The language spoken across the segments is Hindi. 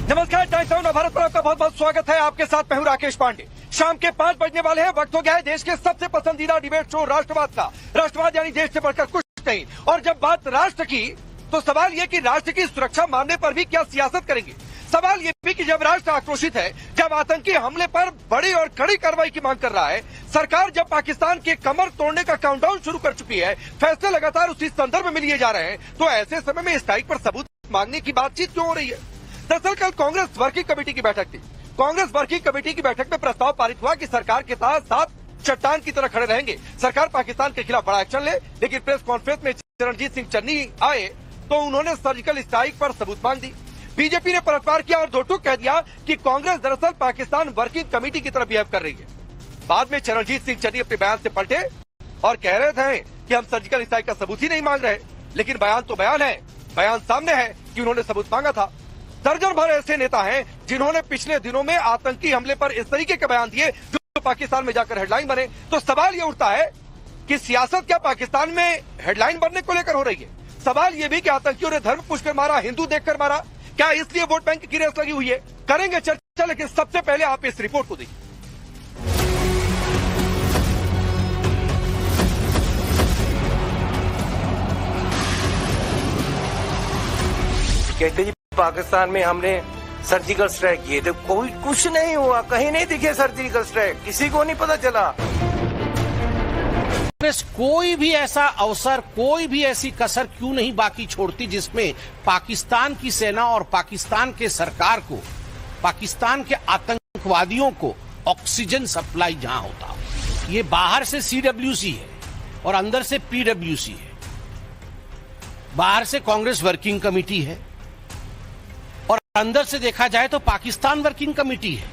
नमस्कार, टाइम्स ऑफ भारत पर आपका बहुत बहुत स्वागत है। आपके साथ मैं हूं राकेश पांडे। शाम के 5 बजने वाले हैं। वक्त हो गया है देश के सबसे पसंदीदा डिबेट शो राष्ट्रवाद का। राष्ट्रवाद यानी देश से बढ़कर कुछ नहीं। और जब बात राष्ट्र की, तो सवाल ये कि राष्ट्र की सुरक्षा मानने पर भी क्या सियासत करेंगे। सवाल ये भी कि जब राष्ट्र आक्रोशित है, जब आतंकी हमले पर बड़ी और कड़ी कार्रवाई की मांग कर रहा है, सरकार जब पाकिस्तान के कमर तोड़ने का काउंटडाउन शुरू कर चुकी है, फैसले लगातार उसी संदर्भ में लिए जा रहे हैं, तो ऐसे समय में स्ट्राइक पर सबूत मांगने की बातचीत क्यों हो रही है। दरअसल कल कांग्रेस वर्किंग कमेटी की बैठक थी। कांग्रेस वर्किंग कमेटी की बैठक में प्रस्ताव पारित हुआ कि सरकार के साथ चट्टान की तरह खड़े रहेंगे। सरकार पाकिस्तान के खिलाफ बड़ा एक्शन ले। लेकिन प्रेस कॉन्फ्रेंस में चरणजीत सिंह चन्नी आए तो उन्होंने सर्जिकल स्ट्राइक पर सबूत मांग दी। बीजेपी ने पलटवार किया और दो टूक कह दिया कि कांग्रेस दरअसल पाकिस्तान वर्किंग कमेटी की तरह बिहेव कर रही है। बाद में चरणजीत सिंह चन्नी अपने बयान से पलटे और कह रहे थे कि हम सर्जिकल स्ट्राइक का सबूत ही नहीं मांग रहे। लेकिन बयान तो बयान है, बयान सामने है कि उन्होंने सबूत मांगा था। दर्जन भर ऐसे नेता हैं जिन्होंने पिछले दिनों में आतंकी हमले पर इस तरीके के बयान दिए जो पाकिस्तान में जाकर हेडलाइन बने। तो सवाल ये उठता है कि सियासत क्या पाकिस्तान में हेडलाइन बनने को लेकर हो रही है। सवाल ये भी कि आतंकियों ने धर्म पूछकर मारा, हिंदू देखकर मारा, क्या इसलिए वोट बैंक की रेस लगी हुई है। करेंगे चर्चा, लेकिन सबसे पहले आप इस रिपोर्ट को देखिए। कहते जी पाकिस्तान में हमने सर्जिकल स्ट्राइक किए थे, कोई कुछ नहीं हुआ, कहीं नहीं दिखे सर्जिकल स्ट्राइक, किसी को नहीं पता चला। कांग्रेस कोई भी ऐसा अवसर, कोई भी ऐसी कसर क्यों नहीं बाकी छोड़ती जिसमें पाकिस्तान की सेना और पाकिस्तान के सरकार को, पाकिस्तान के आतंकवादियों को ऑक्सीजन सप्लाई जहां होता हो। ये बाहर से सीडब्ल्यूसी है और अंदर से पीडब्ल्यूसी है। बाहर से कांग्रेस वर्किंग कमेटी है और अंदर से देखा जाए तो पाकिस्तान वर्किंग कमेटी है।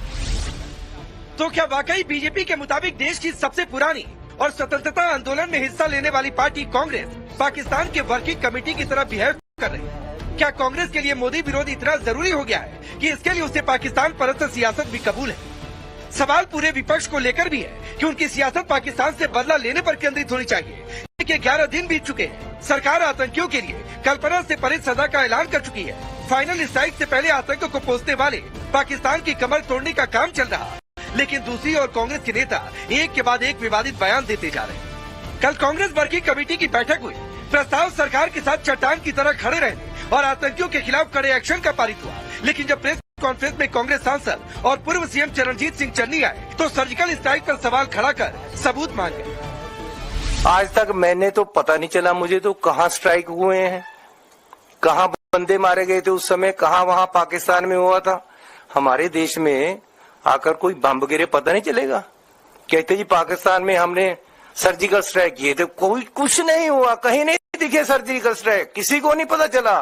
तो क्या वाकई बीजेपी के मुताबिक देश की सबसे पुरानी और स्वतंत्रता आंदोलन में हिस्सा लेने वाली पार्टी कांग्रेस पाकिस्तान के वर्किंग कमेटी की तरह बिहेव कर रही है। क्या कांग्रेस के लिए मोदी विरोध इतना जरूरी हो गया है कि इसके लिए उसे पाकिस्तान परस्त सियासत भी कबूल है। सवाल पूरे विपक्ष को लेकर भी है कि उनकी सियासत पाकिस्तान से बदला लेने पर केंद्रित होनी चाहिए। 11 दिन बीत चुके हैं। सरकार आतंकियों के लिए कल्पना से परे सजा का ऐलान कर चुकी है। फाइनल स्ट्राइक से पहले आतंक को पोसने वाले पाकिस्तान की कमर तोड़ने का काम चल रहा है। लेकिन दूसरी ओर कांग्रेस के नेता एक के बाद एक विवादित बयान देते जा रहे हैं। कल कांग्रेस वर्किंग कमेटी की बैठक हुई। प्रस्ताव सरकार के साथ चट्टान की तरह खड़े रहने और आतंकियों के खिलाफ कड़े एक्शन का पारित हुआ। लेकिन जब प्रेस कॉन्फ्रेंस में कांग्रेस सांसद और पूर्व सीएम चरणजीत सिंह चन्नी आए तो सर्जिकल स्ट्राइक पर सवाल खड़ा कर सबूत मांगे। आज तक मैंने तो पता नहीं चला मुझे तो कहाँ स्ट्राइक हुए हैं, कहाँ बंदे मारे गए थे उस समय, कहाँ वहाँ पाकिस्तान में हुआ था। हमारे देश में आकर कोई बम गिरे पता नहीं चलेगा। कहते जी पाकिस्तान में हमने सर्जिकल स्ट्राइक किए थे, कोई कुछ नहीं हुआ, कहीं नहीं दिखे सर्जिकल स्ट्राइक, किसी को नहीं पता चला।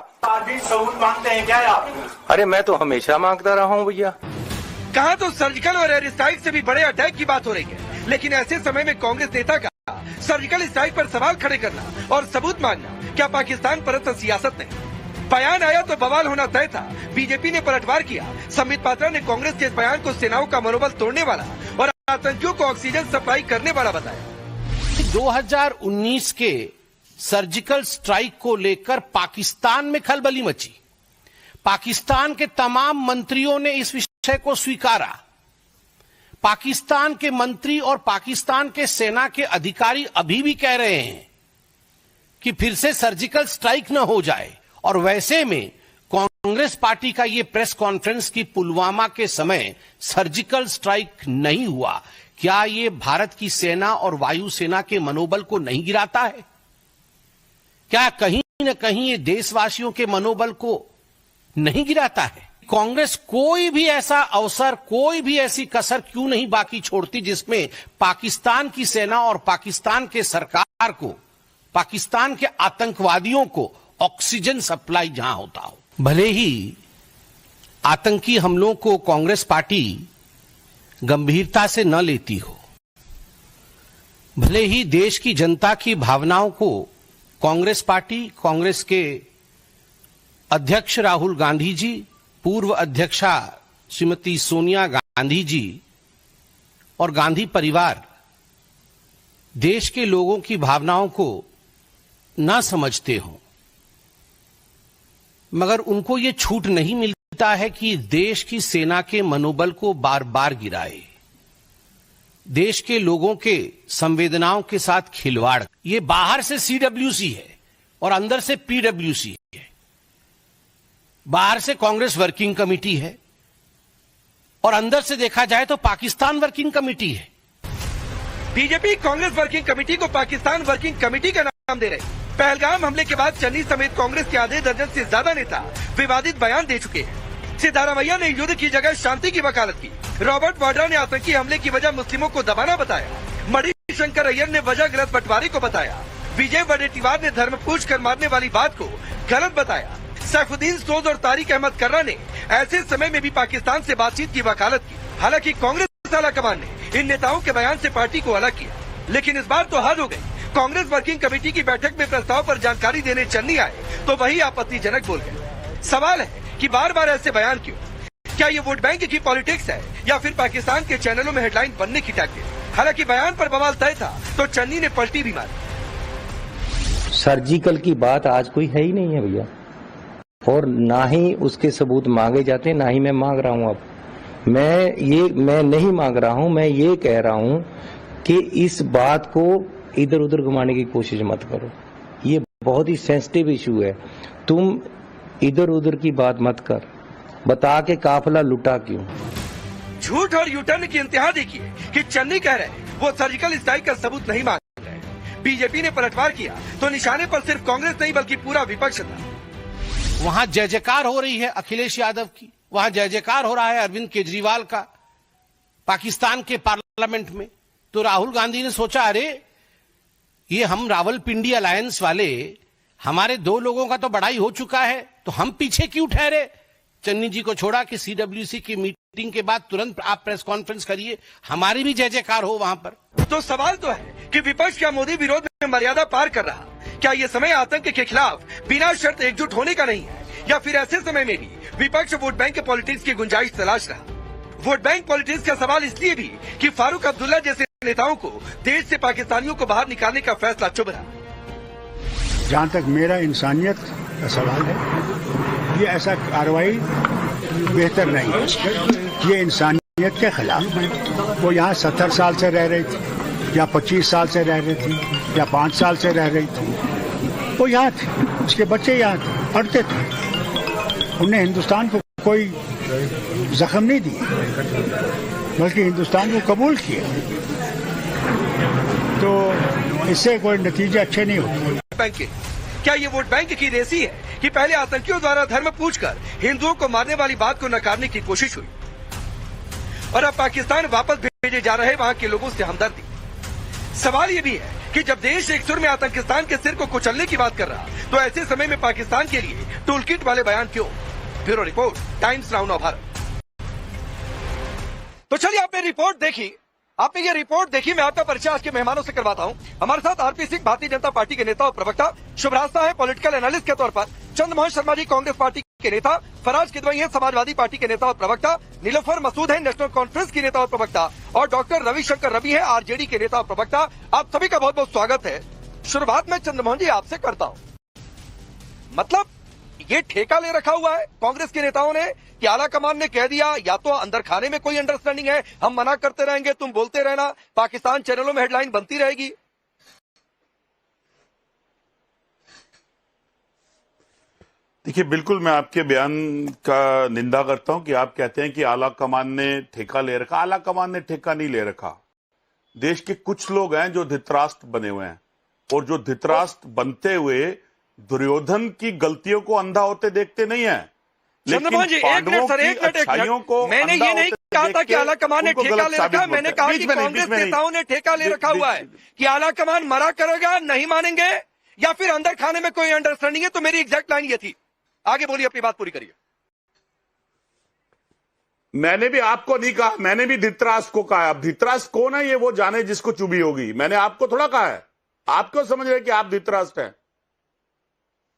सबूत मांगते हैं क्या आप? अरे मैं तो हमेशा मांगता रहा हूँ भैया। कहा तो सर्जिकल और एयर स्ट्राइक से भी बड़े अटैक की बात हो रही है। लेकिन ऐसे समय में कांग्रेस नेता का सर्जिकल स्ट्राइक पर सवाल खड़े करना और सबूत मांगना क्या पाकिस्तान परस्त सियासत नहीं। बयान आया तो बवाल होना तय था। बीजेपी ने पलटवार किया। संबित पात्रा ने कांग्रेस के इस बयान को सेनाओं का मनोबल तोड़ने वाला और आतंकियों को ऑक्सीजन सप्लाई करने वाला बताया। 2019 के सर्जिकल स्ट्राइक को लेकर पाकिस्तान में खलबली मची। पाकिस्तान के तमाम मंत्रियों ने इस विषय को स्वीकारा। पाकिस्तान के मंत्री और पाकिस्तान के सेना के अधिकारी अभी भी कह रहे हैं कि फिर से सर्जिकल स्ट्राइक न हो जाए। और वैसे में कांग्रेस पार्टी का ये प्रेस कॉन्फ्रेंस की पुलवामा के समय सर्जिकल स्ट्राइक नहीं हुआ, क्या ये भारत की सेना और वायुसेना के मनोबल को नहीं गिराता है? क्या कहीं न कहीं ये देशवासियों के मनोबल को नहीं गिराता है? कांग्रेस कोई भी ऐसा अवसर, कोई भी ऐसी कसर क्यों नहीं बाकी छोड़ती जिसमें पाकिस्तान की सेना और पाकिस्तान के सरकार को, पाकिस्तान के आतंकवादियों को ऑक्सीजन सप्लाई जहां होता हो। भले ही आतंकी हमलों को कांग्रेस पार्टी गंभीरता से न लेती हो, भले ही देश की जनता की भावनाओं को कांग्रेस पार्टी, कांग्रेस के अध्यक्ष राहुल गांधी जी, पूर्व अध्यक्षा श्रीमती सोनिया गांधी जी और गांधी परिवार देश के लोगों की भावनाओं को न समझते हो, मगर उनको ये छूट नहीं मिलता मानसिकता है कि देश की सेना के मनोबल को बार बार गिराए, देश के लोगों के संवेदनाओं के साथ खिलवाड़, ये बाहर से सीडब्ल्यूसी है और अंदर से पीडब्ल्यूसी है। बाहर से कांग्रेस वर्किंग कमेटी है और अंदर से देखा जाए तो पाकिस्तान वर्किंग कमेटी है। बीजेपी कांग्रेस वर्किंग कमेटी को पाकिस्तान वर्किंग कमेटी का नाम दे रही। पहलगाम हमले के बाद चन्नी समेत कांग्रेस के आधे दर्जन से ज्यादा नेता विवादित बयान दे चुके हैं। सिद्धारमैया ने युद्ध की जगह शांति की वकालत की। रॉबर्ट वाड्रा ने आतंकी हमले की वजह मुस्लिमों को दबाना बताया। मणिशंकर अय्यर ने वजह गलत बंटवारे को बताया। विजय वडेट्टीवार ने धर्म पूछ कर मारने वाली बात को गलत बताया। सैफुद्दीन सोज और तारिक अहमद कर्रा ने ऐसे समय में भी पाकिस्तान से बातचीत की वकालत की। हालांकि कांग्रेस आलाकमान ने इन नेताओं के बयान से पार्टी को अलग किया, लेकिन इस बार तो हद हो गई। कांग्रेस वर्किंग कमेटी की बैठक में प्रस्ताव पर जानकारी देने चन्नी आए तो वही आपत्तिजनक बोल गए। सवाल है कि बार बार ऐसे बयान क्यों? क्या ये वोट बैंक की पॉलिटिक्स है या फिर पाकिस्तान के चैनलों में हेडलाइन बनने की टैक्टिक? हालांकि बयान पर बवाल तय था तो चन्नी ने पलटी भी मारी। सर्जिकल की बात आज कोई है ही नहीं है भैया, और ना ही उसके सबूत मांगे जाते, ना ही मैं मांग रहा हूं। अब मैं नहीं मांग रहा हूं, मैं ये कह रहा हूं कि इस बात को इधर उधर घुमाने की कोशिश मत करो। ये बहुत ही सेंसिटिव इशू है। तुम इधर उधर की बात मत कर, बता के काफिला लुटा क्यों। झूठ और यूटर्न की इंतहा देखिए कि चन्नी कह रहे वो सर्जिकल स्ट्राइक का सबूत नहीं मांग रहे। बीजेपी ने पलटवार किया तो निशाने पर सिर्फ कांग्रेस नहीं बल्कि पूरा विपक्ष था। वहां जय जयकार हो रही है अखिलेश यादव की, वहां जय जयकार हो रहा है अरविंद केजरीवाल का पाकिस्तान के पार्लियामेंट में। तो राहुल गांधी ने सोचा, अरे ये हम रावलपिंडी अलायंस वाले, हमारे दो लोगों का तो बड़ाई हो चुका है, तो हम पीछे क्यों ठहरे? चन्नी जी को छोड़ा कि सीडब्ल्यूसी की मीटिंग के बाद तुरंत आप प्रेस कॉन्फ्रेंस करिए, हमारी भी जय जयकार हो वहां पर। तो सवाल तो है कि विपक्ष क्या मोदी विरोध में मर्यादा पार कर रहा? क्या ये समय आतंक के खिलाफ बिना शर्त एकजुट होने का नहीं है, या फिर ऐसे समय में भी विपक्ष वोट बैंक के पॉलिटिक्स की गुंजाइश तलाश रहा? वोट बैंक पॉलिटिक्स का सवाल इसलिए भी कि फारूक अब्दुल्ला जैसे नेताओं को देश से पाकिस्तानियों को बाहर निकालने का फैसला चुभ रहा। जहाँ तक मेरा इंसानियत का सवाल है, ये ऐसा कार्रवाई बेहतर नहीं है। ये इंसानियत के खिलाफ। वो यहाँ 70 साल से रह रही थी, या 25 साल से रह रही थी, या 5 साल से रह रही थी। वो यहाँ थे, उसके बच्चे यहाँ थे, पढ़ते थे। उन्हें हिंदुस्तान को कोई जख्म नहीं दिए, बल्कि हिंदुस्तान को कबूल किया। तो इससे कोई नतीजे अच्छे नहीं होते। बैंक क्या ये वोट बैंक की रेसी है कि पहले आतंकियों द्वारा धर्म पूछकर हिंदुओं को मारने वाली बात को नकारने की कोशिश हुई, और अब पाकिस्तान वापस भेजे जा रहे वहां के लोगों से हमदर्दी? सवाल ये भी है कि जब देश एक सुर में आतंकिस्तान के सिर को कुचलने की बात कर रहा, तो ऐसे समय में पाकिस्तान के लिए टूल किट वाले बयान क्यों? Bureau report, times now Bharat. तो चलिए, आपने रिपोर्ट देखी, आपने ये रिपोर्ट देखी। मैं आपका परिचय आज के मेहमानों से करवाता हूं। हमारे साथ आरपी सिंह, भारतीय जनता पार्टी के नेता और प्रवक्ता, शुभराज शाह है पॉलिटिकल एनालिस्ट के तौर पर, चंद्रमोहन शर्मा जी कांग्रेस पार्टी के नेता, फराज किदवई है समाजवादी पार्टी के नेता और प्रवक्ता, नीलोफर मसूद है नेशनल कॉन्फ्रेंस की नेता और प्रवक्ता, और डॉक्टर रविशंकर रवि है आरजेडी के नेता और प्रवक्ता। आप सभी का बहुत बहुत स्वागत है। शुरुआत में चंद्रमोहन जी आपसे करता हूँ। मतलब ये ठेका ले रखा हुआ है कांग्रेस के नेताओं ने कि आला कमान ने कह दिया, या तो अंदर खाने में कोई अंडरस्टैंडिंग है, हम मना करते रहेंगे, तुम बोलते रहना, पाकिस्तान चैनलों में हेडलाइन बनती रहेगी। देखिए, बिल्कुल मैं आपके बयान का निंदा करता हूं कि आप कहते हैं कि आला कमान ने ठेका ले रखा। आला कमान ने ठेका नहीं ले रखा। देश के कुछ लोग हैं जो धृतराष्ट्र बने हुए हैं, और जो धृतराष्ट्र बनते हुए दुर्योधन की गलतियों को अंधा होते देखते नहीं है, चंद्रमोहन जी, एक मिनट सर, एक मिनट। मैंने ये नहीं कहा था कि आला कमान ने ठेका ले रखा, मैंने कहा कि कांग्रेस नेताओं ने ठेका ले रखा हुआ है कि आला कमान मरा करेगा, नहीं मानेंगे, या फिर अंदर खाने में कोई अंडरस्टैंडिंग है। तो मेरी एग्जैक्ट लाइन ये थी। आगे बोलिए, अपनी बात पूरी करिए। मैंने भी आपको नहीं कहा, मैंने भी धृतराष्ट्र को कहा। अब धृतराष्ट्र कौन है ये वो जाने जिसको चुभी होगी। मैंने आपको थोड़ा कहा है। आप क्यों समझ रहे कि आप धृतराष्ट्र हैं?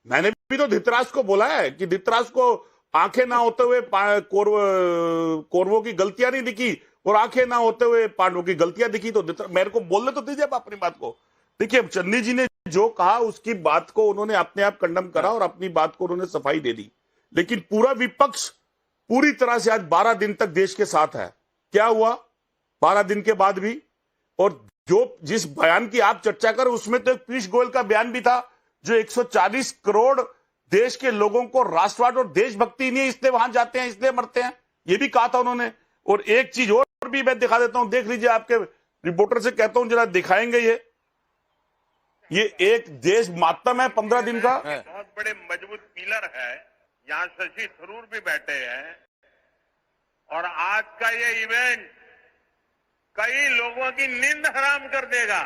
मैंने भी तो धृतराष्ट्र को बोला है कि धृतराष्ट्र को आंखें ना होते हुए कौरवों की गलतियां नहीं दिखी, और आंखें ना होते हुए पांडवों की गलतियां दिखी। तो मेरे को बोलने तो दीजिए अपनी बात को। देखिए, चन्नी जी ने जो कहा उसकी बात को उन्होंने अपने आप कंडम करा और अपनी बात को उन्होंने सफाई दे दी, लेकिन पूरा विपक्ष पूरी तरह से आज 12 दिन तक देश के साथ है। क्या हुआ 12 दिन के बाद भी? और जो जिस बयान की आप चर्चा कर उसमें तो एक पीयूष गोयल का बयान भी था, जो 140 करोड़ देश के लोगों को राष्ट्रवाद और देशभक्ति नहीं है इसलिए वहां जाते हैं, इसलिए मरते हैं, ये भी कहा था उन्होंने। और एक चीज और भी मैं दिखा देता हूं, देख लीजिए, आपके रिपोर्टर से कहता हूं जरा दिखाएंगे। ये एक देश मातम है 15 दिन का। बहुत बड़े मजबूत पिलर है, यहाँ शशि थरूर भी बैठे हैं, और आज का ये इवेंट कई लोगों की नींद हराम कर देगा।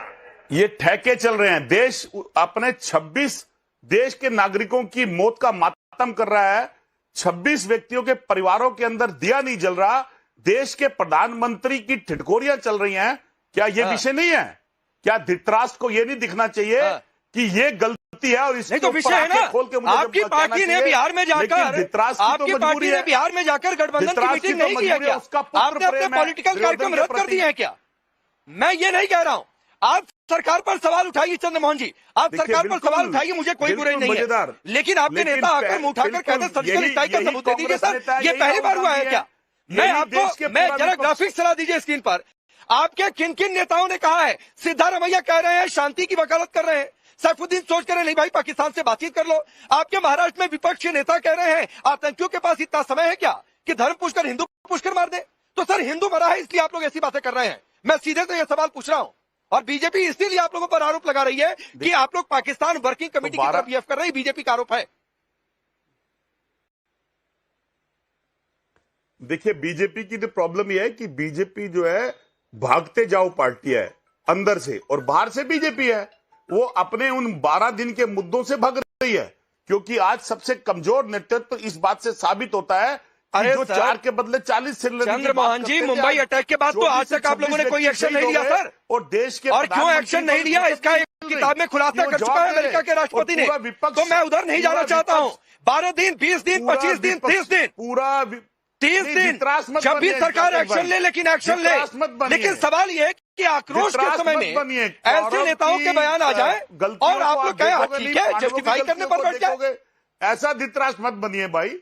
ये ठेके चल रहे हैं, देश अपने 26 देश के नागरिकों की मौत का मातम कर रहा है, 26 व्यक्तियों के परिवारों के अंदर दिया नहीं जल रहा, देश के प्रधानमंत्री की ठिठकोरियां चल रही हैं। क्या ये विषय नहीं है? क्या धृतराष्ट्र को ये नहीं दिखना चाहिए कि ये गलती है और इसके नहीं तो विषय है ना, खोल के मुझे आपकी पार्टी ने बिहार में जाकर गठबंधन की मीटिंग नहीं किया क्या? आपने अपने पॉलिटिकल कार्यक्रम रद्द कर दिए हैं क्या? मैं ये नहीं कह रहा हूं, आप सरकार पर सवाल उठाइए चंद्रमोहन जी, आप सरकार पर सवाल उठाइए, मुझे कोई बुराई नहीं है, लेकिन आपके नेता आकर मुंह उठाकर कहते सर्जिकल स्ट्राइक का सबूत दे दीजिए। सर ये पहली बार हुआ है क्या? मैं जरा ग्राफिक्स चला दीजिए स्क्रीन पर। आपके किन किन नेताओं ने कहा है? सिद्धारमैया कह रहे हैं शांति की वकालत कर रहे हैं, सैफुद्दीन सोच कर नहीं भाई पाकिस्तान से बातचीत कर लो। आपके महाराष्ट्र में विपक्ष के नेता कह रहे हैं आतंकियों के पास इतना समय है क्या कि धर्म पुष्कर हिंदू पुष्कर मार दे? तो सर हिंदू मरा है इसलिए आप लोग ऐसी बातें कर रहे हैं? मैं सीधे से यह सवाल पूछ रहा हूं। और बीजेपी इसीलिए आप लोगों पर आरोप लगा रही है कि आप लोग पाकिस्तान वर्किंग कमेटी की तरफ बिहेव कर रहे हैं, बीजेपी का आरोप है। देखिए, बीजेपी की तो प्रॉब्लम यह है कि बीजेपी जो है भागते जाओ पार्टी है अंदर से, और बाहर से बीजेपी है वो अपने उन 12 दिन के मुद्दों से भाग रही है, क्योंकि आज सबसे कमजोर नेतृत्व इस बात से साबित होता है कि जो 4 के बदले 40 से चंद्रमोहन जी, मुंबई अटैक के बाद तो आज तक आप लोगों ने कोई एक्शन नहीं लिया सर, और देश के और क्यों एक्शन नहीं लिया इसका एक किताब में खुलासा कर चुका है अमेरिका के राष्ट्रपति ने। तो मैं उधर नहीं जाना चाहता हूँ। 12 दिन, 20 दिन, 25 दिन, 30 दिन, पूरा 30 दिन, जब भी सरकार एक्शन ले, लेकिन एक्शन ले। लेकिन सवाल ये है कि आक्रोश के समय में ऐसे नेताओं के बयान आ जाए और आप लोग कहें ठीक है, जस्टिफाई करने पर बैठ जाए। ऐसा धृतराष्ट्र मत बनिए भाई।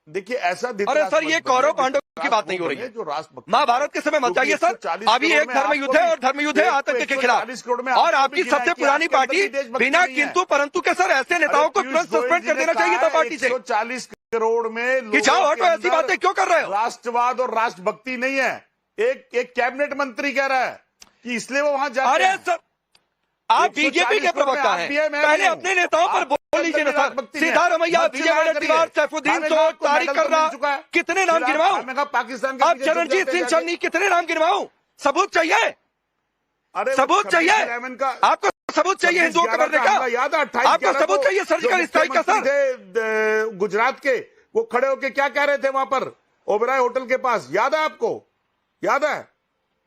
देखिए ऐसा, अरे सर ये कौरव पांडव की बात नहीं हो रही है, जो राष्ट्रभक्त महाभारत के समय मत जाइए सर। अभी एक धर्म युद्ध है और धर्म युद्ध है आतंक के खिलाफ, और आपकी सबसे पुरानी पार्टी बिना किंतु परंतु के सर ऐसे नेताओं को तुरंत सस्पेंड कर देना चाहिए था पार्टी से। 40 करोड़ में कि जाओ हटो, ऐसी बातें क्यों कर रहे हो? राष्ट्रवाद और राष्ट्रभक्ति नहीं है। एक कैबिनेट मंत्री कह रहा है कि इसलिए वो वहां जाते हैं। अरे सर आप बीजेपी के प्रवक्ता हैं, पहले अपने नेताओं पर बोल लीजिए ना सर। सिद्धारमैया, विजय वडेट्टीवार, सैफुद्दीन सोच, तारिक कर्रा, कितने नाम गिनवाऊं? पाकिस्तान अब चरणजीत सिंह चन्नी, कितने नाम गिनवाऊं? सबूत चाहिए, सबूत चाहिए, आपको सबूत चाहिए हिंदुओं के मरने का, याद है? आपको सबूत चाहिए सर्जिकल स्ट्राइक का सर। गुजरात के वो खड़े होके क्या कह रहे थे वहां पर ओबराय होटल के पास, याद है आपको? याद है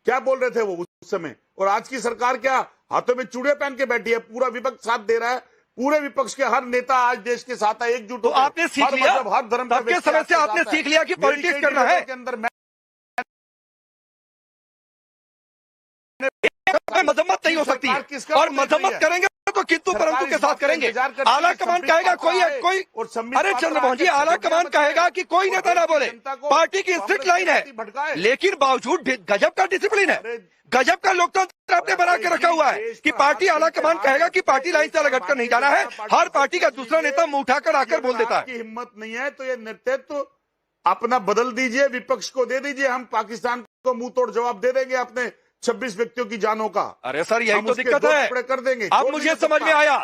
क्या बोल रहे थे वो उस समय? और आज की सरकार क्या हाथों में चूड़े पहन के बैठी है? पूरा विपक्ष साथ दे रहा है, पूरे विपक्ष के हर नेता आज देश के साथ है, एकजुट। तो आपने सीख लिया, हर धर्म के समय से आपने सीख लिया कि पॉलिटिक्स करना है के अंदर। मजम्मत नहीं हो सकती, और मजम्मत करेंगे तो किंतु परंतु के साथ करेंगे। आला कमान कहेगा कोई, अरे चंद्रमोहन जी, आला कमान कहेगा कि कोई नेता ना बोले, पार्टी की स्ट्रिक्ट लाइन है, लेकिन बावजूद गजब का डिसिप्लिन है, गजब का लोकतंत्र आपने बना के रखा हुआ है कि पार्टी आला कमान कहेगा कि पार्टी लाइन से अलग हटकर नहीं जाना है। हर पार्टी का दूसरा नेता मुंह उठाकर आकर बोल देता है। हिम्मत नहीं है तो ये नेतृत्व अपना बदल दीजिए, विपक्ष को दे दीजिए, हम पाकिस्तान को मुंह तोड़ जवाब दे देंगे अपने 26 व्यक्तियों की जानों का। अरे सर यही तो दिक्कत है, कर देंगे। अब मुझे समझ में आया।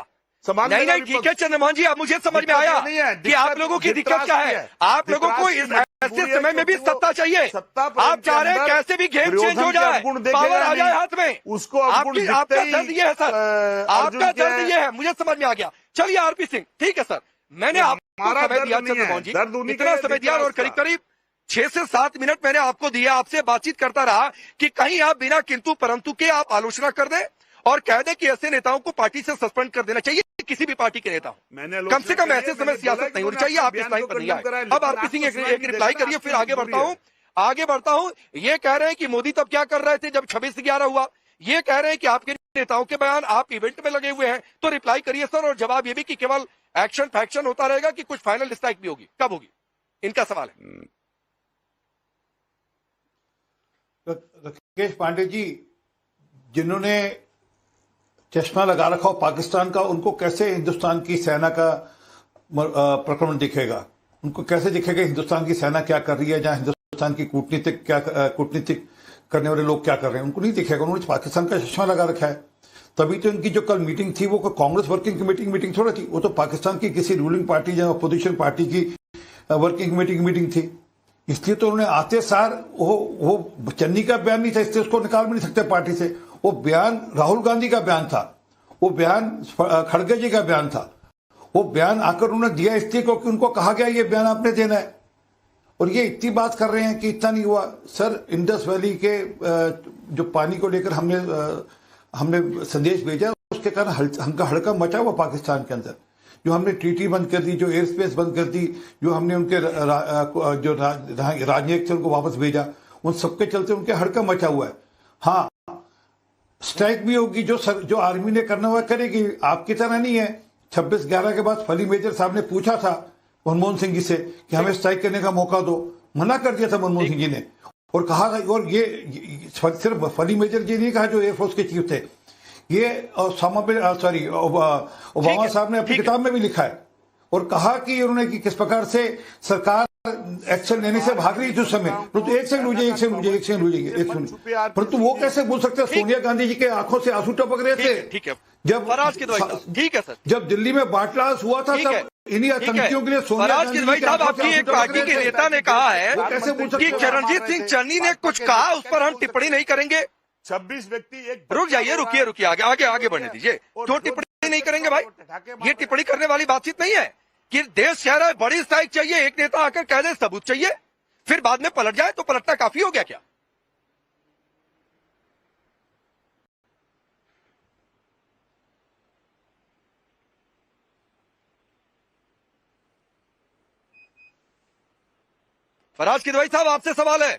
नहीं नहीं ठीक है चंद्रमोहन जी, अब मुझे समझ में आया कि आप लोगों की दिक्कत क्या है। आप लोगों को इस ऐसे समय में भी सत्ता चाहिए, आप चाह रहे हैं कैसे भी गेम चेंज हो जाए, पावर आ जाए हाथ में, उसको आपका दर्द ये है सर, आपका दर्द ये है, मुझे समझ में आ गया। चलिए आरपी सिंह, ठीक है सर, मैंने आपको समय दिया चंद्रमोहन जी, इतना समय दिया और करीब करीब 6 से 7 मिनट मैंने आपको दिया, आपसे बातचीत करता रहा कि कहीं आप बिना किंतु परंतु के आप आलोचना कर दें और कह दें कि ऐसे नेताओं को पार्टी से सस्पेंड कर देना चाहिए, किसी भी पार्टी के नेता हो। कम से कम ऐसे समय सियासत नहीं होनी चाहिए, आप इस टाइम पर नहीं आए। अब आरपी सिंह एक रिप्लाई करिए, फिर आगे बढ़ता हूं। ये कह रहे हैं कि मोदी तब क्या कर रहे थे जब 26/11 हुआ, ये कह रहे हैं कि आपके नेताओं के बयान, आप इवेंट में लगे हुए हैं, तो रिप्लाई करिए सर। और जवाब ये भी कि केवल एक्शन फैक्शन होता रहेगा कि कुछ फाइनल स्ट्राइक भी होगी, कब होगी? इनका सवाल है। राकेश पांडे जी, जिन्होंने चश्मा लगा रखा हो पाकिस्तान का, उनको कैसे हिंदुस्तान की सेना का प्रक्रमण दिखेगा? उनको कैसे दिखेगा हिंदुस्तान की सेना क्या कर रही है, जहां हिंदुस्तान की कूटनीतिक करने वाले लोग क्या कर रहे हैं? उनको नहीं दिखेगा। उन्होंने पाकिस्तान का चश्मा लगा रखा है। तभी तो इनकी जो कल मीटिंग थी वो कांग्रेस वर्किंग कमेटी की मीटिंग थोड़ा थी, वो तो पाकिस्तान की किसी रूलिंग पार्टी या अपोजिशन पार्टी की वर्किंग कमेटी की मीटिंग थी। इसलिए तो उन्होंने आते सार वो चन्नी का बयान नहीं था, इसलिए उसको निकाल भी नहीं सकते पार्टी से। वो बयान राहुल गांधी का बयान था, वो बयान खड़गे जी का बयान था। वो बयान आकर उन्होंने दिया इसलिए क्योंकि उनको कहा गया ये बयान आपने देना है। और ये इतनी बात कर रहे हैं कि इतना नहीं हुआ। सर, इंडस वैली के जो पानी को लेकर हमने संदेश भेजा, उसके कारण हमका हड़कंप मचा हुआ पाकिस्तान के अंदर। जो हमने ट्रीटी बंद कर दी, जो एयर स्पेस बंद कर दी, जो हमने उनके जो राजनयिक थे उनको वापस भेजा, उन सबके चलते उनके हड़कंप मचा हुआ है। हाँ, स्ट्राइक भी होगी, जो आर्मी ने करना हुआ करेगी। आपकी तरह नहीं है। 26/11 के बाद फली मेजर साहब ने पूछा था मनमोहन सिंह जी से कि हमें स्ट्राइक करने का मौका दो, मना कर दिया था मनमोहन सिंह जी ने। और कहा था, और ये सिर्फ फली मेजर जी नहीं कहा जो एयरफोर्स के चीफ थे, ये ओबामा साहब ने अपनी किताब में भी लिखा है और कहा कि उन्होंने कि किस प्रकार से सरकार एक्शन लेने से भाग रही थी उस समय। परंतु एक सेकंड, परंतु वो कैसे बोल सकते हैं? सोनिया गांधी जी के आंखों से आंसू टपक रहे थे। ठीक है, जब फराज किदवाई साहब, ठीक है सर, जब दिल्ली में बाटलास हुआ था तब इन्हीं आतंकियों के लिए सोनिया फराज गांधी किदवाई जी साहब, आपकी एक पार्टी के नेता ने कहा है वो कैसे बोल सकते कि हैं? चरणजीत सिंह चन्नी ने कुछ कहा, उस पर हम टिप्पणी नहीं करेंगे। 26 व्यक्ति एक रुक जाइए, रुकिए, आगे बढ़ने दीजिए। क्यों टिप्पणी नहीं करेंगे भाई? ये टिप्पणी करने वाली बातचीत नहीं है कि देश कह रहा है बड़ी स्ट्राइक चाहिए, एक नेता आकर कह दे सबूत चाहिए, फिर बाद में पलट जाए तो पलटना काफी हो गया क्या? फराज किदवाई साहब, आपसे सवाल है।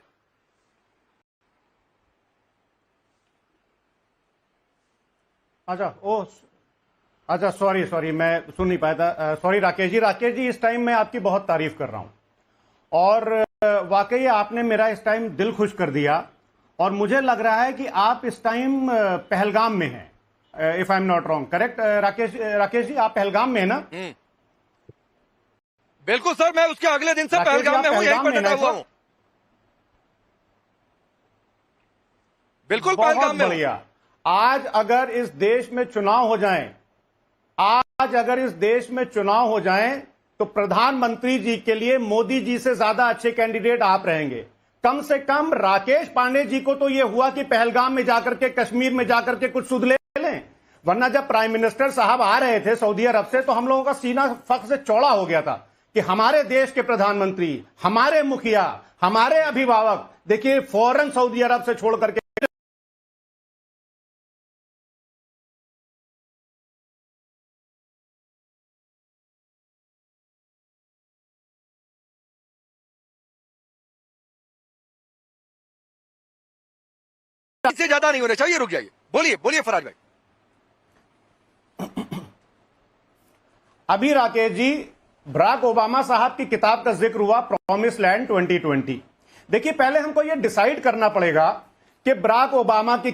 अच्छा, सॉरी, मैं सुन नहीं पाया था। सॉरी राकेश जी, इस टाइम मैं आपकी बहुत तारीफ कर रहा हूं और वाकई आपने मेरा इस टाइम दिल खुश कर दिया। और मुझे लग रहा है कि आप इस टाइम पहलगाम में हैं, if I am not wrong, correct? Rakesh ji, आप पहलगाम में हैं ना? बिल्कुल सर, मैं उसके अगले दिन से पहलगाम में हूं, यहीं पर डटा हुआ हूं। बिल्कुल पहलगाम में हूं। बढ़िया। आज अगर इस देश में चुनाव हो जाएं तो प्रधानमंत्री जी के लिए मोदी जी से ज्यादा अच्छे कैंडिडेट आप रहेंगे। कम से कम राकेश पांडे जी को तो यह हुआ कि पहलगाम में जाकर के, कश्मीर में जाकर के कुछ सुध ले लें। वरना जब प्राइम मिनिस्टर साहब आ रहे थे सऊदी अरब से तो हम लोगों का सीना फख्र से चौड़ा हो गया था कि हमारे देश के प्रधानमंत्री, हमारे मुखिया, हमारे अभिभावक देखिए फौरन सऊदी अरब से छोड़ करके इससे ज्यादा नहीं होना चाहिए। रुक जाइए, बोलिए फराज भाई। अभी राकेश जी, बराक ओबामा साहब की किताब का जिक्र हुआ, प्रॉमिस लैंड 2020। देखिए, पहले हमको यह डिसाइड करना पड़ेगा कि बराक ओबामा की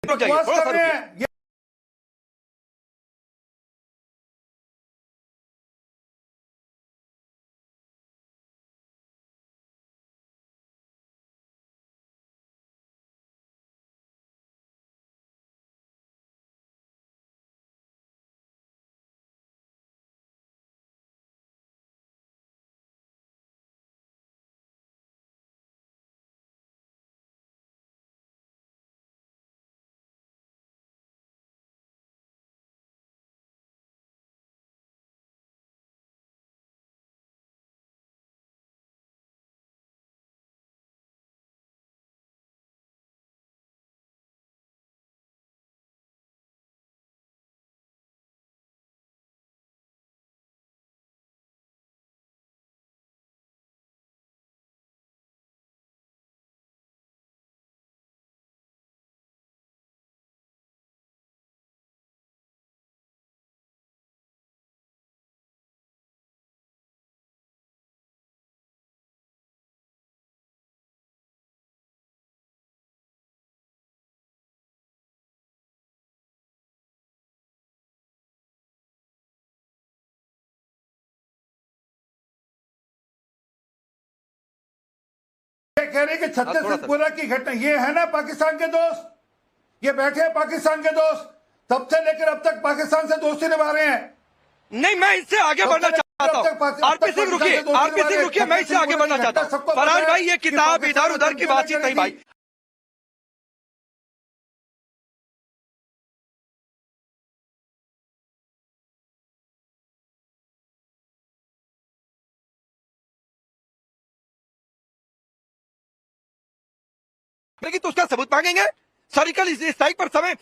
रुक जाइए, थोड़ा सा रुकिए। कह रहे हैं कि छत्तीसगढ़ की घटना, ये है ना पाकिस्तान के दोस्त, ये बैठे हैं पाकिस्तान के दोस्त, तब से लेकर अब तक पाकिस्तान से दोस्ती निभा रहे हैं। नहीं, मैं इससे आगे बढ़ना चाहता हूँ। आरपी सिंह रुकिए, मैं इससे आगे बढ़ना चाहता हूँ। फरहाद भाई, ये किताब इधर उधर की बातचीत नहीं भाई। लेकिन तो उसका सबूत मांगेंगे। सर्जिकल स्ट्राइक पर समय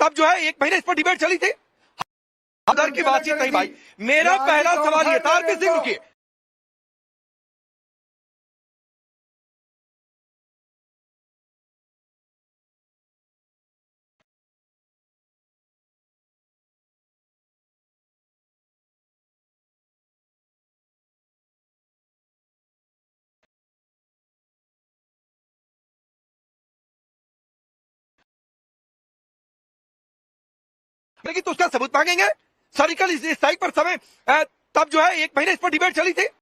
तब जो है 1 महीने इस पर डिबेट चली थी, उधर की बातचीत नहीं भाई। मेरा पहला सवाल ये था, आरपी सिंह रुकिए, लेकिन तो उसका सबूत मांगेंगे। सर्जिकल स्ट्राइक पर समय तब जो है 1 महीने इस पर डिबेट चली थी।